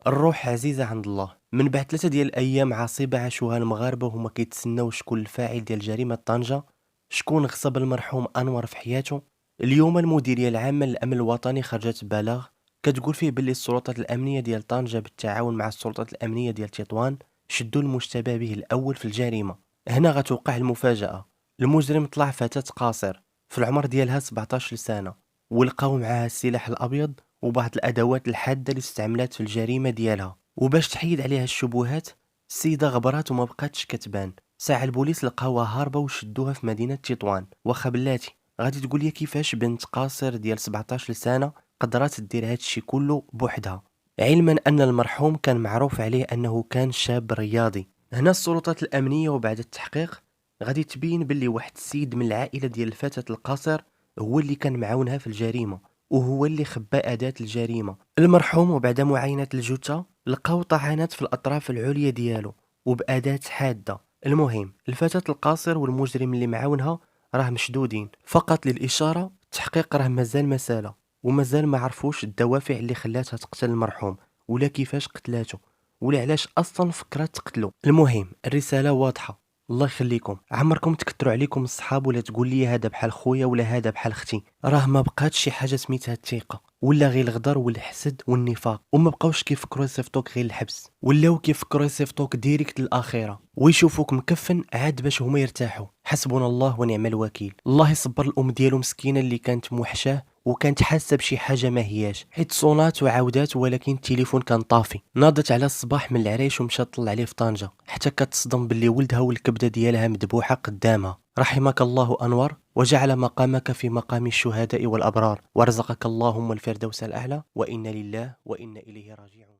الروح عزيزة عند الله. من بعد 3 ديال الأيام عصيبة عاشوها المغاربة وهما كيتسناو شكون الفاعل ديال جريمة طنجة، شكون غصب المرحوم أنور في حياته. اليوم المديرية العامة للأمن الوطني خرجت ببلاغ كتقول فيه باللي السلطات الأمنية ديال طنجة بالتعاون مع السلطات الأمنية ديال تطوان شدوا المشتبه به الأول في الجريمة. هنا غتوقع المفاجأة. المجرم طلع فتاة قاصر في العمر ديالها 17 سنة، ولقاو معاها السلاح الأبيض وبعض الأدوات الحادة اللي استعملات في الجريمة ديالها. وباش تحيد عليها الشبهات، السيدة غبرات وما بقاتش كتبان. ساعة البوليس لقاوها هاربة وشدوها في مدينة تطوان. واخا بلاتي غادي تقول لي كيفاش بنت قاصر ديال 17 سنة قدرات دير هادشي كله بوحدها، علما أن المرحوم كان معروف عليه أنه كان شاب رياضي. هنا السلطات الأمنية وبعد التحقيق غادي تبين باللي واحد السيد من العائلة ديال الفتاة القاصر هو اللي كان معاونها في الجريمة، وهو اللي خبى أداة الجريمة. المرحوم وبعد معاينة الجثة لقاو طعنات في الأطراف العليا ديالو وبأداة حادة. المهم الفتاة القاصر والمجرم اللي معاونها راه مشدودين. فقط للإشارة التحقيق راه مازال مسألة، ومازال ما عرفوش الدوافع اللي خلاتها تقتل المرحوم، ولا كيفاش قتلاته، ولا علاش أصلا فكرات تقتلو. المهم الرسالة واضحة. الله يخليكم، عمركم تكثروا عليكم الصحاب ولا تقول لي هذا بحال خويا ولا هذا بحال اختي. راه ما بقاتش شي حاجه سميتها الثقه، ولا غير الغدر والحسد والنفاق، وما بقاوش كيفكروا يصيفطوك غير الحبس، ولاو كيفكروا يصيفطوك ديريكت للاخره ويشوفوك مكفن عاد باش هما يرتاحوا. حسبنا الله ونعم الوكيل. الله يصبر الام ديالو مسكينه اللي كانت موحشاه وكانت حاسه بشي حاجه ما هياش، حيت صونات وعاودات ولكن التليفون كان طافي. ناضت على الصباح من العريش ومشات طلع عليه في طنجة، حتى كتصدم باللي ولدها والكبده ديالها مذبوحه قدامها. رحمك الله أنور، وجعل مقامك في مقام الشهداء والأبرار، وارزقك اللهم الفردوس الأعلى، وإنا لله وإنا إليه راجعون.